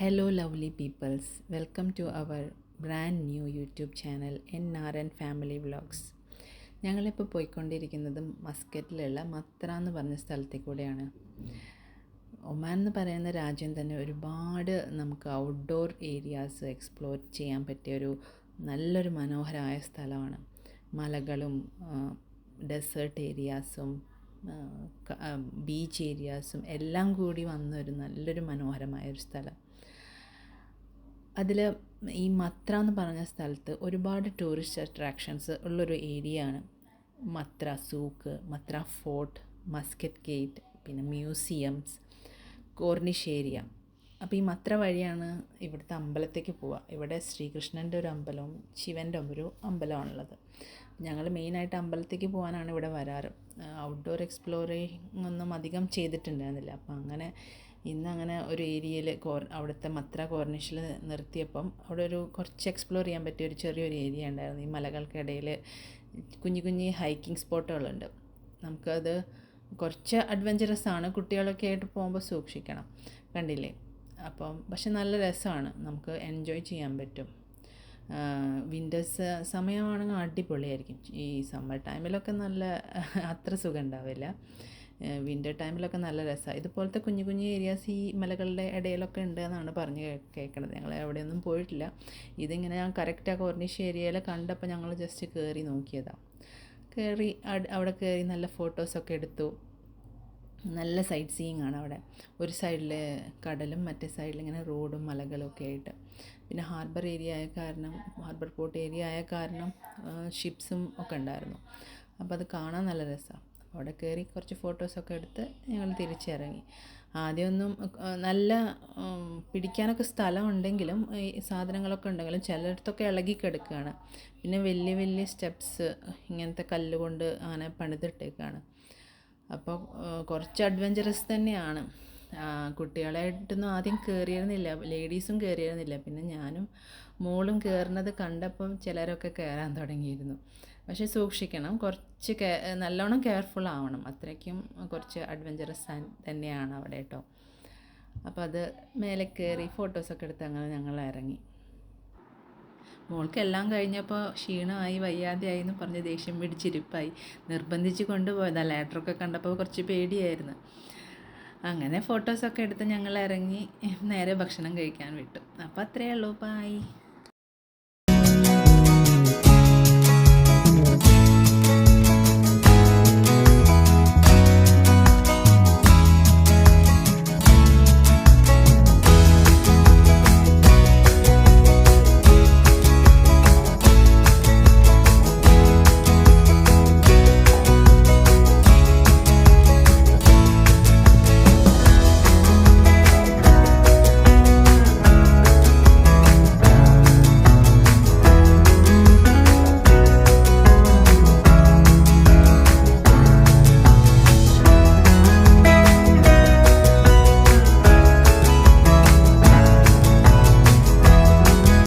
Hello, lovely peoples. Welcome to our brand new YouTube channel NRN Family Vlogs. ഞങ്ങളിപ്പോൾ പോയിക്കൊണ്ടിരിക്കുന്നത് മസ്കറ്റിലുള്ള മത്ര എന്ന് പറഞ്ഞ സ്ഥലത്തിൽ കൂടെയാണ്. ഒമാൻ എന്ന് പറയുന്ന രാജ്യം തന്നെ ഒരുപാട് നമുക്ക് ഔട്ട്ഡോർ ഏരിയാസ് എക്സ്പ്ലോർ ചെയ്യാൻ പറ്റിയ നല്ലൊരു മനോഹരമായ സ്ഥലമാണ്. മലകളും ഡെസേർട്ട് ഏരിയാസും ബീച്ച് ഏരിയാസും എല്ലാം കൂടി വന്ന നല്ലൊരു മനോഹരമായൊരു സ്ഥലം. അതിൽ ഈ മത്ര എന്ന് പറഞ്ഞ സ്ഥലത്ത് ഒരുപാട് ടൂറിസ്റ്റ് അട്രാക്ഷൻസ് ഉള്ളൊരു ഏരിയയാണ്. മത്ര സൂക്ക്, മത്ര ഫോർട്ട്, മസ്കറ്റ് ഗേറ്റ്, പിന്നെ മ്യൂസിയംസ്, കോർണിഷ് ഏരിയ. അപ്പോൾ ഈ മത്ര വഴിയാണ് ഇവിടുത്തെ അമ്പലത്തേക്ക് പോവുക. ഇവിടെ ശ്രീകൃഷ്ണൻ്റെ ഒരു അമ്പലവും ശിവൻ്റെ ഒരു അമ്പലമാണുള്ളത്. ഞങ്ങൾ മെയിനായിട്ട് അമ്പലത്തേക്ക് പോകാനാണ് ഇവിടെ വരാറ്. ഔട്ട്ഡോർ എക്സ്പ്ലോറിങ് ഒന്നും അധികം ചെയ്തിട്ടുണ്ടായിരുന്നില്ല. അപ്പോൾ ഇന്നങ്ങനെ ഒരു ഏരിയയിൽ അവിടുത്തെ മത്ര കോർണിഷിൽ നിർത്തിയപ്പം അവിടെ കുറച്ച് എക്സ്പ്ലോർ ചെയ്യാൻ പറ്റിയ ചെറിയൊരു ഏരിയ ഉണ്ടായിരുന്നു. ഈ മലകൾക്കിടയിൽ കുഞ്ഞു ഹൈക്കിംഗ് സ്പോട്ടുകളുണ്ട്. നമുക്കത് കുറച്ച് അഡ്വഞ്ചറസ് ആണ്. കുട്ടികളൊക്കെ ആയിട്ട് പോകുമ്പോൾ സൂക്ഷിക്കണം. കണ്ടില്ലേ? പക്ഷെ നല്ല രസമാണ്, നമുക്ക് എൻജോയ് ചെയ്യാൻ പറ്റും. വിൻ്റേഴ്സ് സമയമാണെങ്കിൽ അടിപൊളിയായിരിക്കും. ഈ സമ്മർ ടൈമിലൊക്കെ അത്ര സുഖം ഉണ്ടാവില്ല. വിൻ്റർ ടൈമിലൊക്കെ നല്ല രസമാണ്. ഇതുപോലത്തെ കുഞ്ഞു ഏരിയാസ് ഈ മലകളുടെ ഇടയിലൊക്കെ ഉണ്ട് എന്നാണ് പറഞ്ഞ് കേൾക്കണത്. ഞങ്ങൾ എവിടെയൊന്നും പോയിട്ടില്ല. ഇതിങ്ങനെ ഞാൻ കറക്റ്റ് കോർണിഷ് ഏരിയയിൽ കണ്ടപ്പോൾ ഞങ്ങൾ ജസ്റ്റ് കയറി നോക്കിയതാണ്. അവിടെ കയറി നല്ല ഫോട്ടോസൊക്കെ എടുത്തു. നല്ല സൈറ്റ് സീയിങ് ആണ് അവിടെ. ഒരു സൈഡിൽ കടലും മറ്റേ സൈഡിൽ ഇങ്ങനെ റോഡും മലകളും ഒക്കെ ആയിട്ട്. പിന്നെ ഹാർബർ പോർട്ട് ഏരിയ ആയ കാരണം ഷിപ്സും ഒക്കെ ഉണ്ടായിരുന്നു. അപ്പോൾ അത് കാണാൻ നല്ല രസമാണ്. അവിടെ കയറി കുറച്ച് ഫോട്ടോസൊക്കെ എടുത്ത് ഞങ്ങൾ തിരിച്ചിറങ്ങി. ആദ്യമൊന്നും നല്ല പിടിക്കാനൊക്കെ സ്ഥലം ഉണ്ടെങ്കിലും ഈ സാധനങ്ങളൊക്കെ ഉണ്ടെങ്കിലും ചിലയിടത്തൊക്കെ ഇളകി കിടക്കുകയാണ്. പിന്നെ വലിയ സ്റ്റെപ്സ് ഇങ്ങനത്തെ കല്ലുകൊണ്ട് അങ്ങനെ പണിതിട്ടേക്കാണ്. അപ്പോൾ കുറച്ച് അഡ്വഞ്ചറസ് തന്നെയാണ്. കുട്ടികളായിട്ടൊന്നും ആദ്യം കയറിയിരുന്നില്ല, ലേഡീസും കയറിയിരുന്നില്ല. പിന്നെ ഞാനും മോളും കയറുന്നത് കണ്ടപ്പം ചിലരൊക്കെ കയറാൻ തുടങ്ങിയിരുന്നു. പക്ഷേ സൂക്ഷിക്കണം, കുറച്ച് നല്ലോണം കെയർഫുൾ ആവണം. അത്രയ്ക്കും കുറച്ച് അഡ്വഞ്ചറസ് തന്നെയാണ് അവിടെ കേട്ടോ. അപ്പോൾ അത് മേലെ കയറി ഫോട്ടോസൊക്കെ എടുത്ത് അങ്ങനെ ഞങ്ങൾ ഇറങ്ങി. മോൾക്ക് എല്ലാം കഴിഞ്ഞപ്പോൾ ക്ഷീണമായി വയ്യാതെയായി എന്ന് പറഞ്ഞ് ദേഷ്യം പിടിച്ചിരിപ്പായി. നിർബന്ധിച്ച് കൊണ്ടുപോയതാണ്. ലാഡറൊക്കെ കണ്ടപ്പോൾ കുറച്ച് പേടിയായിരുന്നു. അങ്ങനെ ഫോട്ടോസൊക്കെ എടുത്ത് ഞങ്ങൾ ഇറങ്ങി നേരെ ഭക്ഷണം കഴിക്കാൻ വിട്ടു. അപ്പോൾ അത്രയേ ഉള്ളൂ. ബൈ.